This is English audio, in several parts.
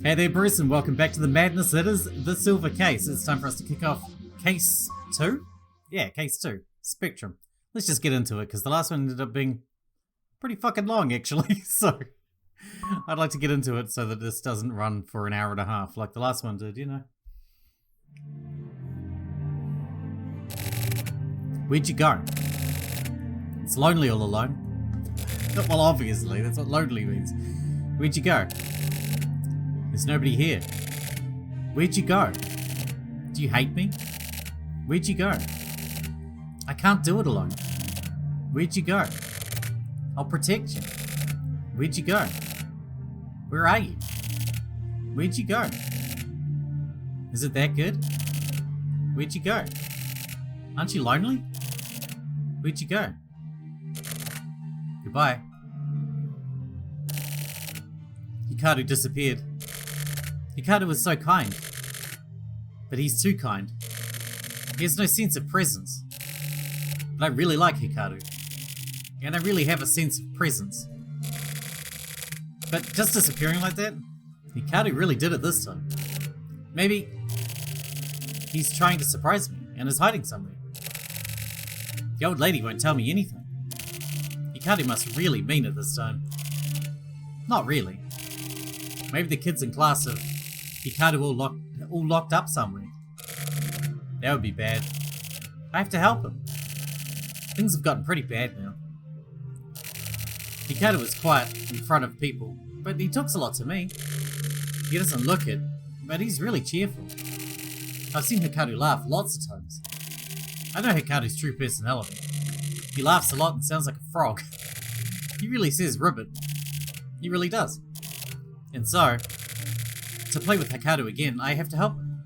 Hey there, Bruce, and welcome back to the madness that is the Silver Case. It's time for us to kick off Case 2? Yeah, Case 2. Spectrum. Let's just get into it, because the last one ended up being pretty fucking long, actually. So, I'd like to get into it so that this doesn't run for an hour and a half like the last one did, you know. Where'd you go? It's lonely all alone. Well, obviously, that's what lonely means. Where'd you go? There's nobody here. Where'd you go? Do you hate me? Where'd you go? I can't do it alone. Where'd you go? I'll protect you. Where'd you go? Where are you? Where'd you go? Is it that good? Where'd you go? Aren't you lonely? Where'd you go? Goodbye. Hikaru disappeared. Hikaru was so kind. But he's too kind. He has no sense of presence. But I really like Hikaru. And I really have a sense of presence. But just disappearing like that? Hikaru really did it this time. Maybe he's trying to surprise me and is hiding somewhere. The old lady won't tell me anything. Hikaru must really mean it this time. Not really. Maybe the kids in class have Hikaru all locked up somewhere. That would be bad. I have to help him. Things have gotten pretty bad now. Hikaru was quiet in front of people, but he talks a lot to me. He doesn't look it, but he's really cheerful. I've seen Hikaru laugh lots of times. I know Hikaru's true personality. He laughs a lot and sounds like a frog. He really says ribbit. He really does. And so, to play with Hikaru again, I have to help him.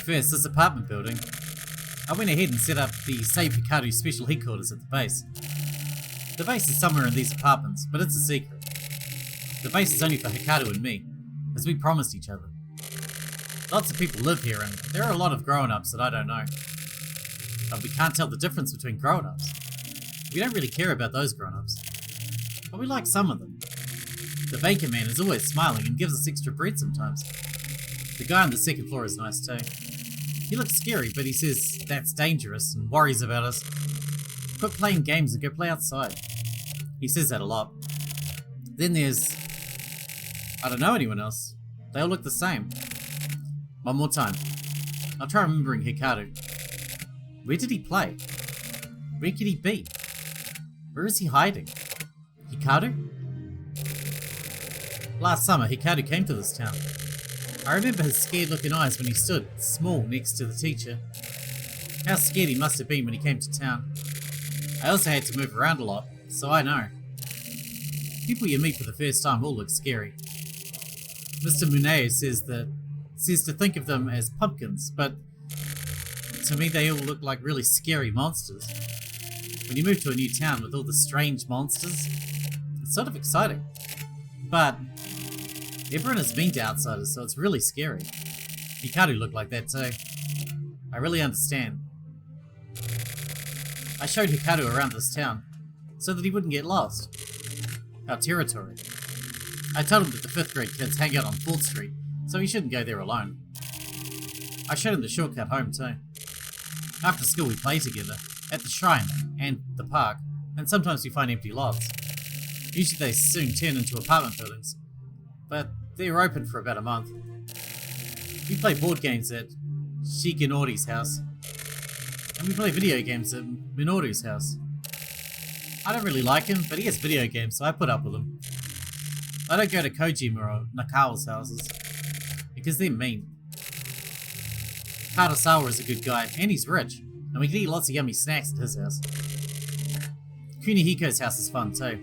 First, this apartment building. I went ahead and set up the Save Hikaru special headquarters at the base. The base is somewhere in these apartments, but it's a secret. The base is only for Hikaru and me, as we promised each other. Lots of people live here, and there are a lot of grown-ups that I don't know. But we can't tell the difference between grown-ups. We don't really care about those grown-ups. But we like some of them. The baker man is always smiling and gives us extra bread sometimes. The guy on the second floor is nice too. He looks scary, but he says that's dangerous and worries about us. Quit playing games and go play outside. He says that a lot. Then there's... I don't know anyone else. They all look the same. One more time. I'll try remembering Hikaru. Where did he play? Where could he be? Where is he hiding? Hikaru? Last summer, Hikaru came to this town. I remember his scared looking eyes when he stood, small, next to the teacher. How scared he must have been when he came to town. I also had to move around a lot, so I know. People you meet for the first time all look scary. Mr. Muneo says to think of them as pumpkins, but to me they all look like really scary monsters. When you move to a new town with all the strange monsters, it's sort of exciting. But everyone is mean to outsiders, so it's really scary. Hikaru looked like that too. I really understand. I showed Hikaru around this town, so that he wouldn't get lost. Our territory. I told him that the 5th grade kids hang out on 4th Street, so he shouldn't go there alone. I showed him the shortcut home too. After school we play together, at the shrine and the park, and sometimes we find empty lots. Usually they soon turn into apartment buildings, but they're open for about a month. We play board games at Shigenori's house, and we play video games at Minoru's house. I don't really like him, but he has video games, so I put up with him. I don't go to Kojima or Nakawa's houses, because they're mean. Karasawa is a good guy, and he's rich, and we can eat lots of yummy snacks at his house. Kunihiko's house is fun too.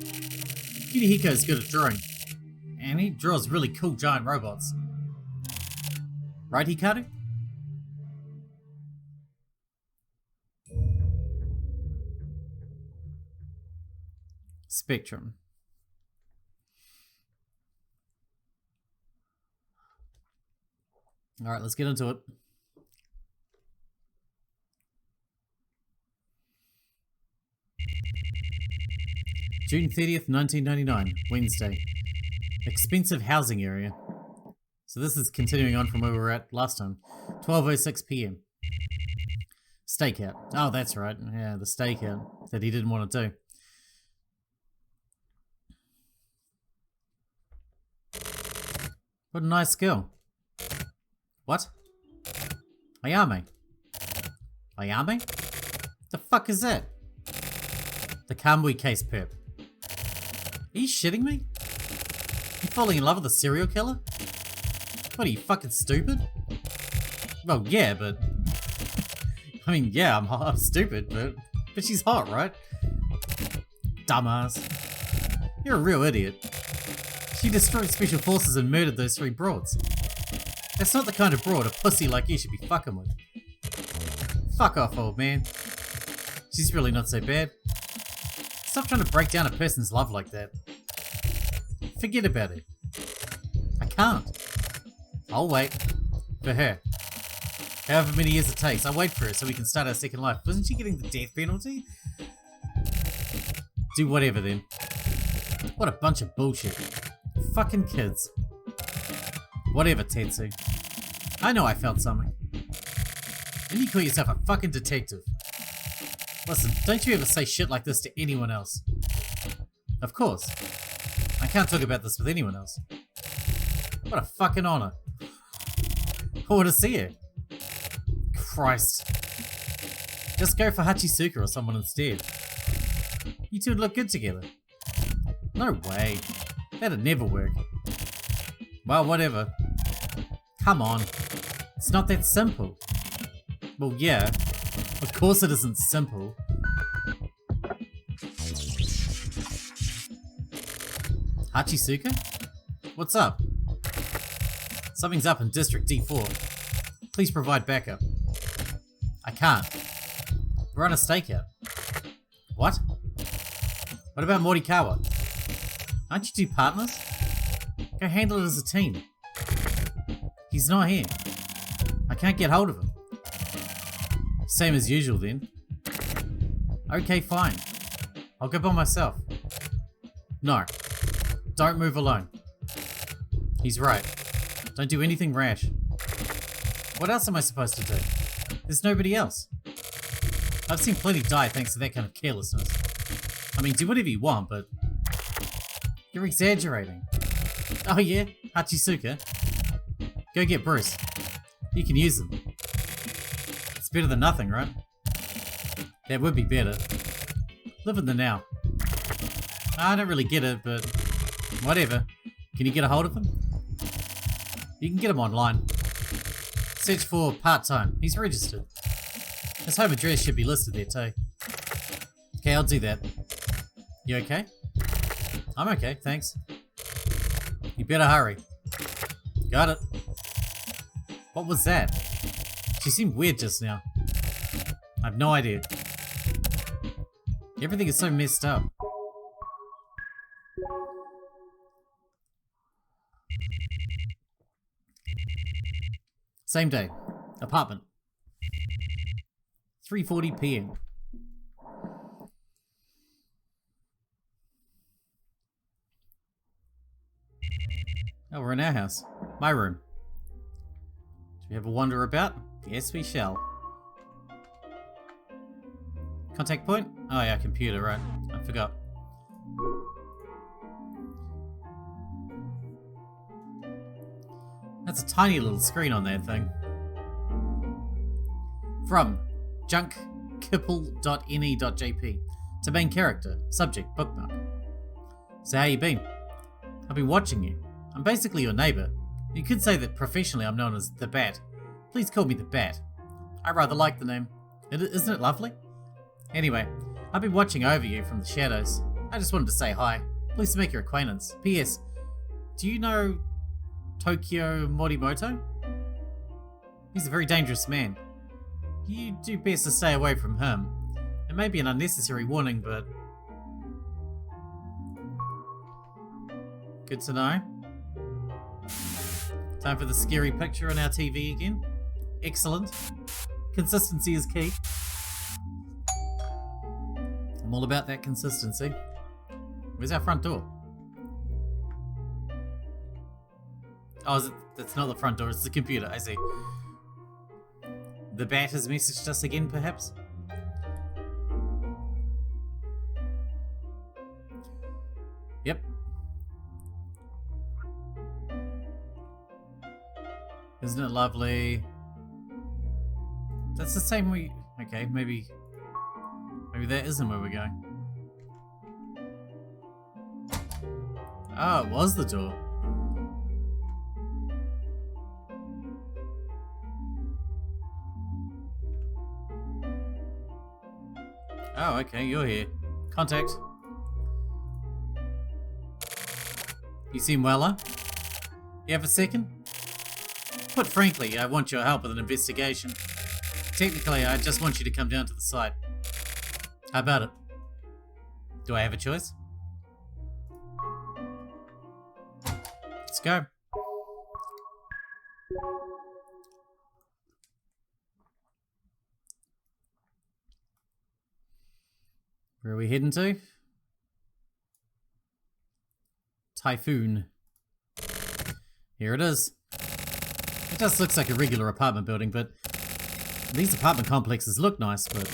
Kunihiko is good at drawing, and he draws really cool giant robots. Right, Hikaru? Spectrum. Alright, let's get into it. June 30th, 1999, Wednesday. Expensive housing area. So this is continuing on from where we were at last time. 12:06 p.m. Stakeout. Oh, that's right. Yeah, the stakeout that he didn't want to do. What a nice girl. What? Ayame. Ayame? The fuck is that? The Kamui case perp. Are you shitting me? You falling in love with a serial killer? What are you, fucking stupid? Well, yeah, but... I mean, yeah, I'm stupid, but she's hot, right? Dumbass. You're a real idiot. She destroyed special forces and murdered those 3 broads. That's not the kind of broad a pussy like you should be fucking with. Fuck off, old man. She's really not so bad. Stop trying to break down a person's love like that. Forget about it. I can't. I'll wait. For her. However many years it takes, I'll wait for her so we can start our second life. Wasn't she getting the death penalty? Do whatever then. What a bunch of bullshit. Fucking kids. Whatever, Tetsu. I know I felt something. And you call yourself a fucking detective. Listen, don't you ever say shit like this to anyone else. Of course. I can't talk about this with anyone else. What a fucking honor. I want to see her. Christ. Just go for Hachisuka or someone instead. You two would look good together. No way. That'd never work. Well, whatever. Come on. It's not that simple. Well, yeah. Of course it isn't simple. Hachisuka? What's up? Something's up in District D4. Please provide backup. I can't. We're on a stakeout. What? What about Morikawa? Aren't you two partners? Go handle it as a team. He's not here. I can't get hold of him. Same as usual then. Okay, fine. I'll go by myself. No. Don't move alone. He's right. Don't do anything rash. What else am I supposed to do? There's nobody else. I've seen plenty die thanks to that kind of carelessness. I mean, do whatever you want, but... You're exaggerating. Oh yeah? Hachisuka? Go get Bruce. You can use him. It's better than nothing, right? That would be better. Live in the now. I don't really get it, but... Whatever. Can you get a hold of him? You can get him online. Search for part-time. He's registered. His home address should be listed there too. Okay, I'll do that. You okay? I'm okay, thanks. You better hurry. Got it. What was that? She seemed weird just now. I have no idea. Everything is so messed up. Same day. Apartment. 3:40 p.m. Oh, we're in our house. My room. Do we have a wander about? Yes, we shall. Contact point? Oh yeah, computer, right. I forgot. That's a tiny little screen on that thing. From junkkipple.ne.jp to main character, subject, bookmark. So how you been? I've been watching you. I'm basically your neighbour. You could say that professionally I'm known as the Bat. Please call me the Bat. I rather like the name. Isn't it lovely? Anyway, I've been watching over you from the shadows. I just wanted to say hi. Pleased to make your acquaintance. P.S. Do you know Tokyo Morimoto? He's a very dangerous man. You do best to stay away from him. It may be an unnecessary warning, but... Good to know. Time for the scary picture on our TV again. Excellent. Consistency is key. I'm all about that consistency. Where's our front door? Oh, that's not the front door, it's the computer, I see. The bat has messaged us again, perhaps? Yep. Isn't it lovely? That's the same way... Okay, maybe that isn't where we're going. Oh, it was the door. Oh, okay, you're here. Contact. You seem weller. You have a second? Put frankly, I want your help with an investigation. Technically, I just want you to come down to the site. How about it? Do I have a choice? Let's go. Where are we heading to? Typhoon. Here it is. It just looks like a regular apartment building, but these apartment complexes look nice, but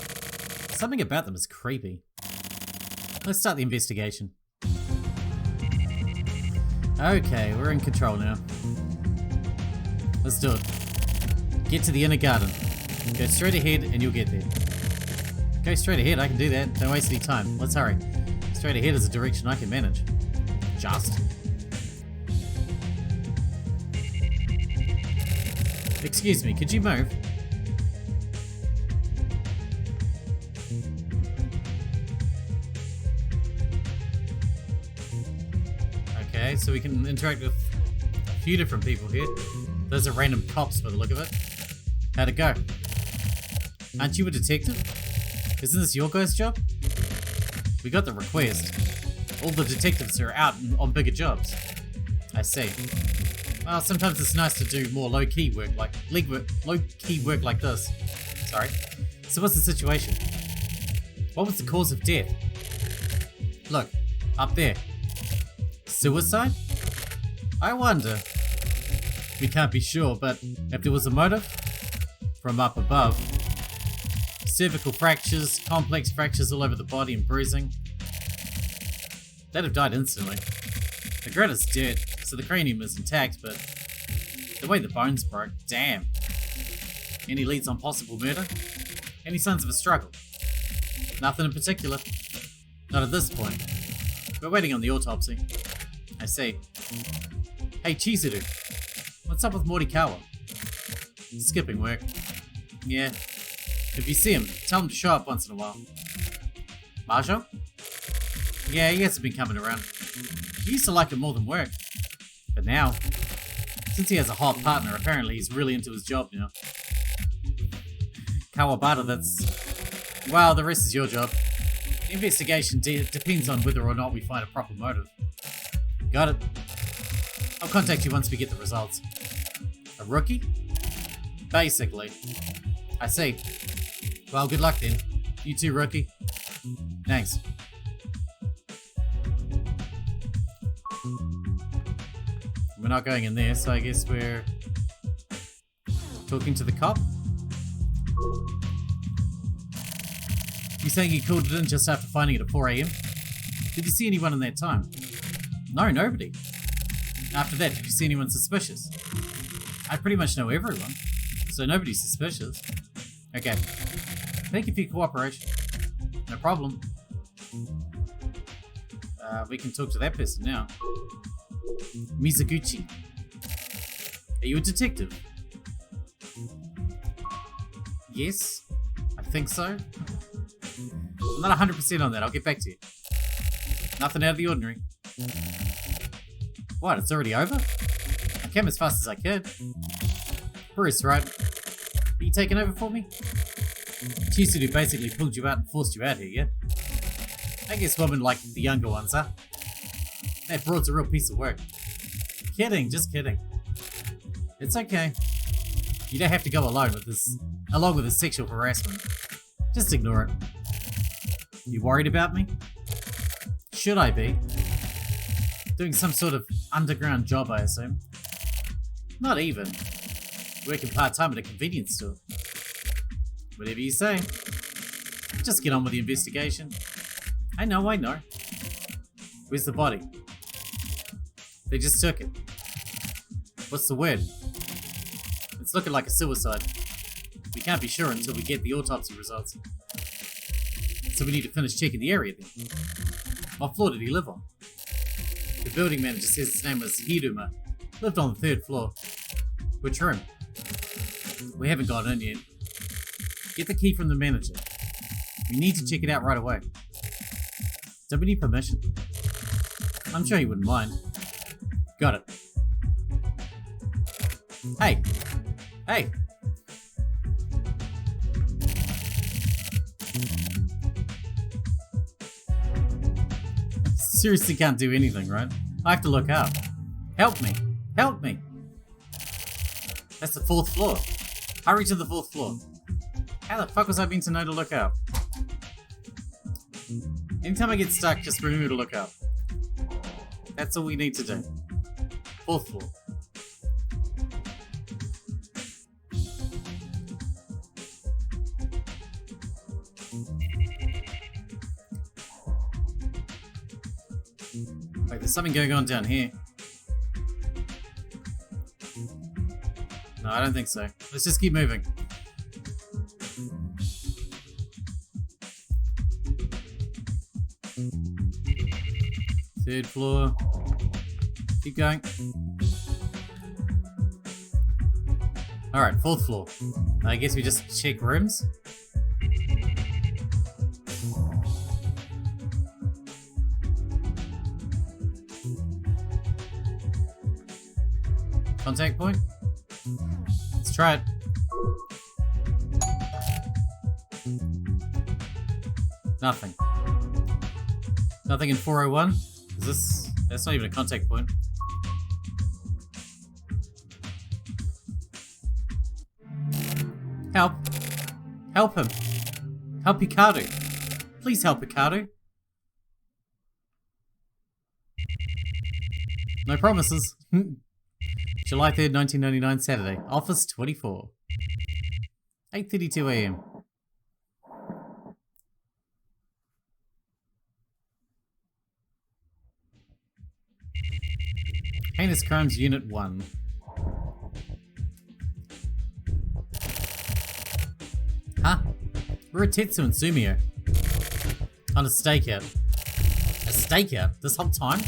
something about them is creepy. Let's start the investigation. Okay, we're in control now. Let's do it. Get to the inner garden. Go straight ahead and you'll get there. Go straight ahead, I can do that. Don't waste any time. Let's hurry. Straight ahead is a direction I can manage. Just. Excuse me, could you move? Okay, so we can interact with a few different people here. Those are random cops by the look of it. How'd it go? Aren't you a detective? Isn't this your guys' job? We got the request. All the detectives are out on bigger jobs. I see. Well, sometimes it's nice to do more low-key work like low-key work like this. Sorry. So what's the situation? What was the cause of death? Look, up there. Suicide? I wonder. We can't be sure, but if there was a motive from up above, cervical fractures, complex fractures all over the body and bruising, they'd have died instantly. The grid is dirt, so the cranium is intact, but the way the bones broke, damn. Any leads on possible murder? Any signs of a struggle? Nothing in particular. Not at this point. We're waiting on the autopsy. I see. Hey Chizuru, what's up with Morikawa? Skipping work. Yeah. If you see him, tell him to show up once in a while. Marshall? Yeah, he hasn't been coming around. He used to like it more than work. But now, since he has a hot partner, apparently he's really into his job now. Kawabata, that's... Well, the rest is your job. The investigation depends on whether or not we find a proper motive. Got it. I'll contact you once we get the results. A rookie? Basically. I see. Well, good luck then. You too, rookie. Thanks. We're not going in there, so I guess we're talking to the cop. You saying you called it in just after finding it at 4 AM? Did you see anyone in that time? No, nobody. After that, did you see anyone suspicious? I pretty much know everyone, so nobody's suspicious. Okay. Thank you for your cooperation. No problem. We can talk to that person now. Mizuguchi. Are you a detective? Yes, I think so. I'm not 100% on that, I'll get back to you. Nothing out of the ordinary. What, it's already over? I came as fast as I could. Bruce, right? Are you taking over for me? Chizuru basically pulled you out and forced you out here, yeah? I guess women like the younger ones, huh? That broad's a real piece of work. Kidding, just kidding. It's okay. You don't have to go along with this sexual harassment. Just ignore it. You worried about me? Should I be? Doing some sort of underground job, I assume. Not even. Working part-time at a convenience store. Whatever you say. Just get on with the investigation. I know. Where's the body? They just took it. What's the word? It's looking like a suicide. We can't be sure until we get the autopsy results. So we need to finish checking the area then. What floor did he live on? The building manager says his name was Hiruma. Lived on the 3rd floor. Which room? We haven't got in yet. Get the key from the manager. We need to check it out right away. Don't we need permission? I'm sure he wouldn't mind. Got it. Hey! Hey! Seriously can't do anything, right? I have to look up. Help me! Help me! That's the 4th floor. Hurry to the 4th floor. How the fuck was I meant to know to look up? Anytime I get stuck, just remember to look up. That's all we need to do. 4th floor. Wait, there's something going on down here. No, I don't think so. Let's just keep moving. Third floor. Keep going. Alright, 4th floor. I guess we just check rooms. Contact point? Let's try it. Nothing. Nothing in 401? Is this... That's not even a contact point. Help. Help him. Help Hikaru. Please help Hikaru. No promises. July 3rd, 1999, Saturday. Office 24. 8:32 AM. Heinous Crimes Unit 1. Huh? We're at Tetsu and Sumio. On a stakeout. A stakeout? This whole time?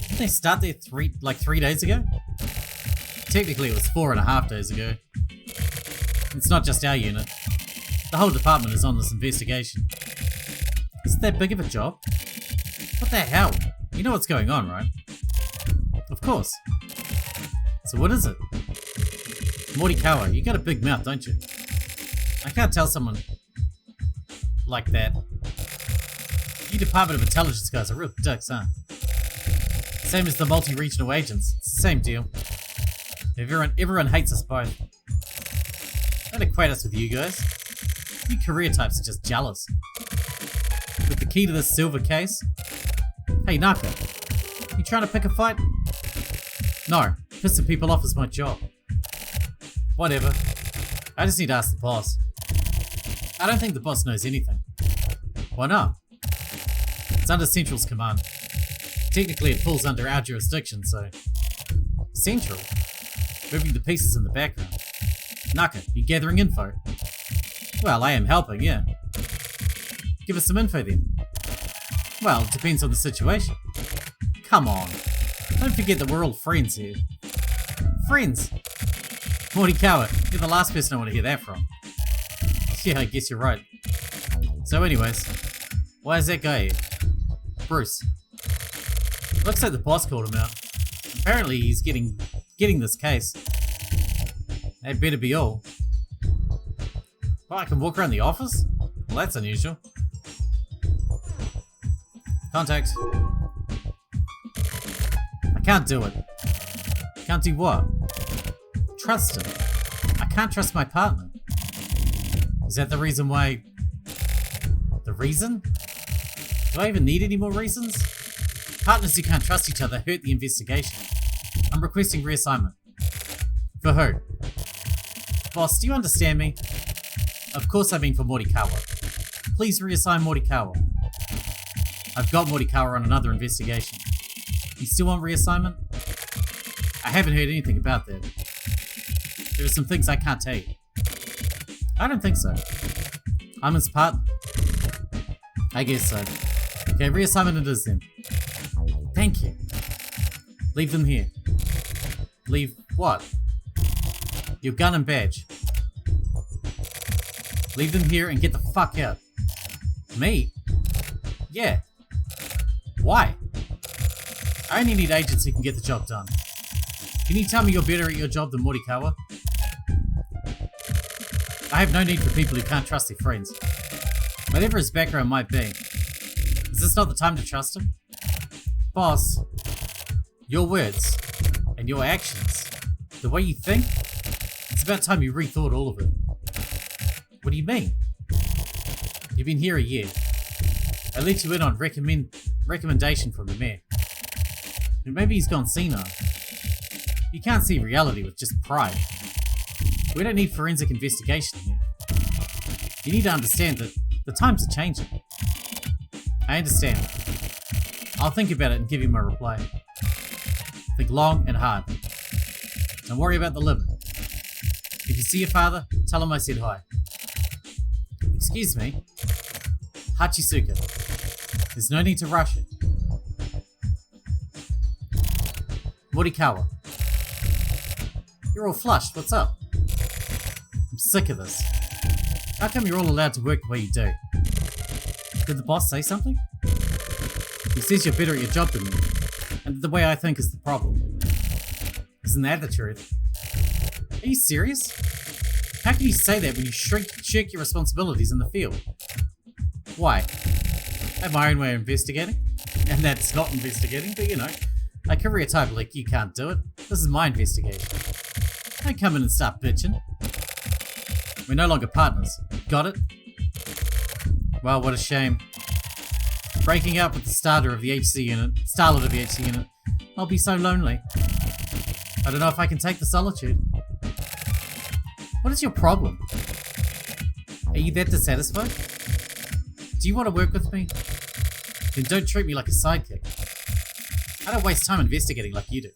Didn't they start there 3 days ago? Technically it was 4.5 days ago. It's not just our unit. The whole department is on this investigation. Is it that big of a job? What the hell? You know what's going on, right? Of course. So what is it? Morikawa, you got a big mouth, don't you? I can't tell someone like that. You Department of Intelligence guys are real dicks, huh? Same as the multi-regional agents. It's the same deal. Everyone hates us both. Don't equate us with you guys. You career types are just jealous. With the key to this silver case? Hey Naka, you trying to pick a fight? No, pissing people off is my job. Whatever. I just need to ask the boss. I don't think the boss knows anything. Why not? It's under Central's command. Technically it falls under our jurisdiction, so... Central? Moving the pieces in the background. Naka, you gathering info? Well, I am helping, yeah. Give us some info then. Well, it depends on the situation. Come on. Don't forget that we're all friends here. Friends? Morikawa, you're the last person I want to hear that from. Yeah, I guess you're right. So anyways, why is that guy here? Bruce. Looks like the boss called him out. Apparently he's getting this case. That better be all. Well, I can walk around the office? Well, that's unusual. Contact. I can't do it. Can't do what? Trust him. I can't trust my partner. Is that the reason why... The reason? Do I even need any more reasons? Partners who can't trust each other hurt the investigation. I'm requesting reassignment. For who? Boss, do you understand me? Of course I mean for Morikawa. Please reassign Morikawa. I've got Morikawa on another investigation. You still want reassignment? I haven't heard anything about that. There are some things I can't tell you. I don't think so. I'm his partner. I guess so. Okay, reassignment it is then. Thank you. Leave them here. Leave what? Your gun and badge. Leave them here and get the fuck out. Me? Yeah. Why? I only need agents who can get the job done. Can you tell me you're better at your job than Morikawa? I have no need for people who can't trust their friends. Whatever his background might be. Is this not the time to trust him? Boss, your words and your actions, the way you think, it's about time you rethought all of it. What do you mean? You've been here a year. I let you in on recommendation from the mayor. And maybe he's gone senile. You can't see reality with just pride. We don't need forensic investigation here. You need to understand that the times are changing. I understand. I'll think about it and give you my reply. Think long and hard. Don't worry about the limit. If you see your father, tell him I said hi. Excuse me? Hachisuka. There's no need to rush it. Morikawa. You're all flushed, what's up? I'm sick of this. How come you're all allowed to work the way you do? Did the boss say something? He says you're better at your job than me, and the way I think is the problem. Isn't that the truth? Are you serious? How can you say that when you shirk your responsibilities in the field? Why? I have my own way of investigating. And that's not investigating, but you know, a career type like you can't do it. This is my investigation. Don't come in and start bitching. We're no longer partners. Got it? Well, what a shame. Breaking up with the starter of the HC unit, starlet of the HC unit, I'll be so lonely. I don't know if I can take the solitude. What is your problem? Are you that dissatisfied? Do you want to work with me? Then don't treat me like a sidekick. I don't waste time investigating like you do.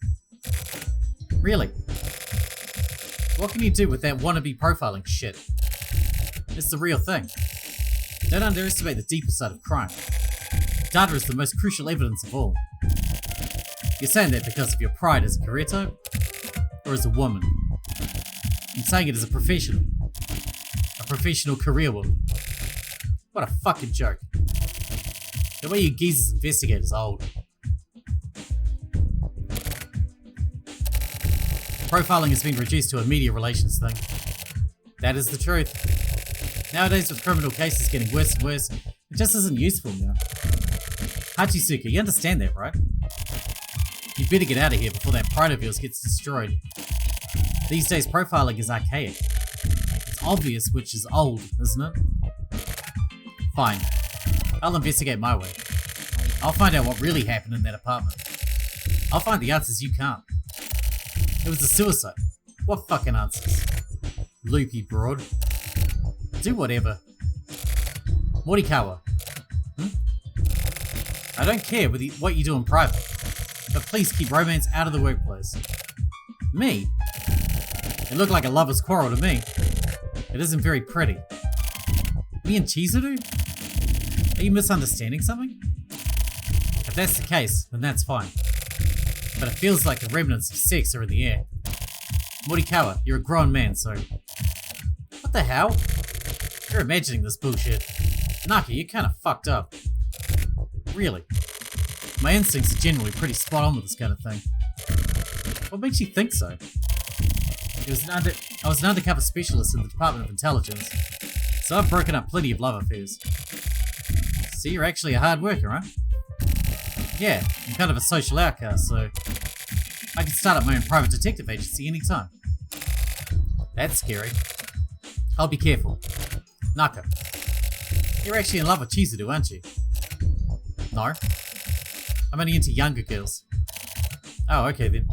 Really? What can you do with that wannabe profiling shit? It's the real thing. Don't underestimate the deeper side of crime. Data is the most crucial evidence of all. You're saying that because of your pride as a Curator? Or as a woman? I'm saying it as a professional. A professional career woman. What a fucking joke. The way you geezers investigate is old. Profiling has been reduced to a media relations thing. That is the truth. Nowadays, with criminal cases getting worse and worse, it just isn't useful now. Hachisuka, you understand that, right? You better get out of here before that pride of yours gets destroyed. These days, profiling is archaic. It's obvious which is old, isn't it? Fine. I'll investigate my way. I'll find out what really happened in that apartment. I'll find the answers you can't. It was a suicide. What fucking answers? Loopy broad. Do whatever. Morikawa. I don't care what you do in private, but please keep romance out of the workplace. Me? It looked like a lover's quarrel to me. It isn't very pretty. Me and Chizuru? Are you misunderstanding something? If that's the case, then that's fine. But it feels like the remnants of sex are in the air. Morikawa, you're a grown man, so... What the hell? You're imagining this bullshit. Naka, you're kinda fucked up. Really. My instincts are generally pretty spot on with this kind of thing. What makes you think so? I was an undercover specialist in the Department of Intelligence, so I've broken up plenty of love affairs. So you're actually a hard worker, huh? Yeah, I'm kind of a social outcast, so I can start up my own private detective agency anytime. That's scary. I'll be careful. Naka, you're actually in love with Chizuru, aren't you? No. I'm only into younger girls. Oh, okay then.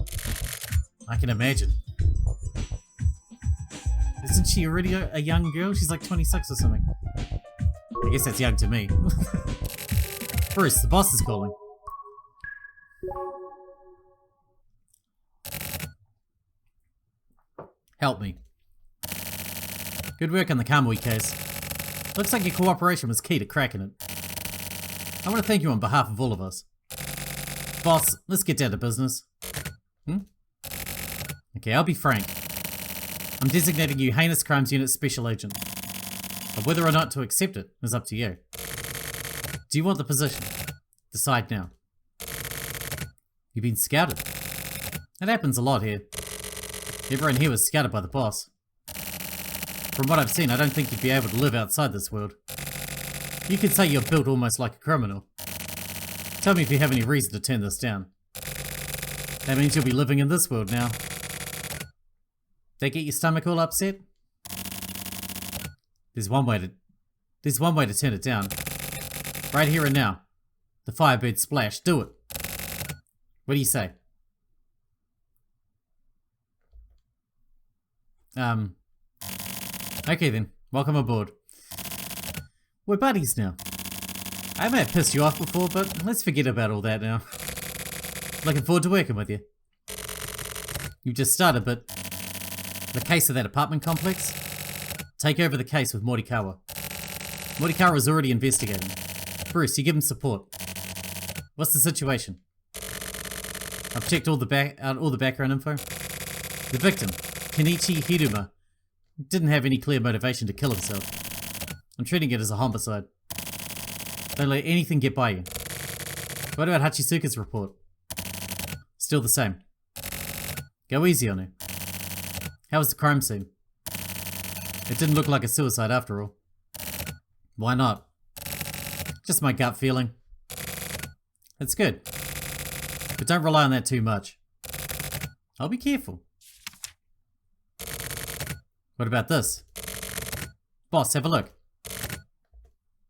I can imagine. Isn't she already a young girl? She's like 26 or something. I guess that's young to me. Bruce, the boss is calling. Help me. Good work on the Kamui case. Looks like your cooperation was key to cracking it. I want to thank you on behalf of all of us. Boss, let's get down to business. Okay, I'll be frank. I'm designating you Heinous Crimes Unit Special Agent. But whether or not to accept it is up to you. Do you want the position? Decide now. You've been scouted. It happens a lot here. Everyone here was scouted by the boss. From what I've seen, I don't think you'd be able to live outside this world. You could say you're built almost like a criminal. Tell me if you have any reason to turn this down. That means you'll be living in this world now. They get your stomach all upset? There's one way to turn it down. Right here and now. The Firebird Splash. Do it. What do you say? Okay then. Welcome aboard. We're buddies now. I may have pissed you off before, but let's forget about all that now. Looking forward to working with you. You just started, but the case of that apartment complex? Take over the case with Morikawa. Morikawa is already investigating. Bruce, you give him support. What's the situation? I've checked all the background info. The victim, Kenichi Hiruma, didn't have any clear motivation to kill himself. I'm treating it as a homicide. Don't let anything get by you. What about Hachisuka's report? Still the same. Go easy on her. How was the crime scene? It didn't look like a suicide after all. Why not? Just my gut feeling. It's good. But don't rely on that too much. I'll be careful. What about this? Boss, have a look.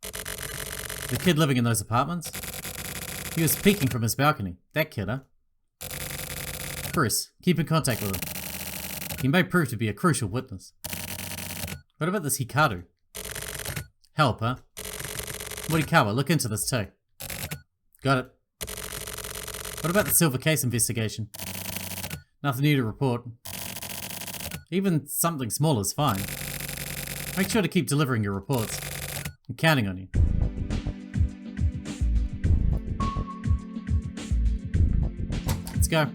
The kid living in those apartments? He was peeking from his balcony. That kid, huh? Bruce, keep in contact with him. He may prove to be a crucial witness. What about this Hikaru? Help, huh? Morikawa, look into this too. Got it. What about the silver case investigation? Nothing new to report. Even something small is fine. Make sure to keep delivering your reports. I'm counting on you. Let's go.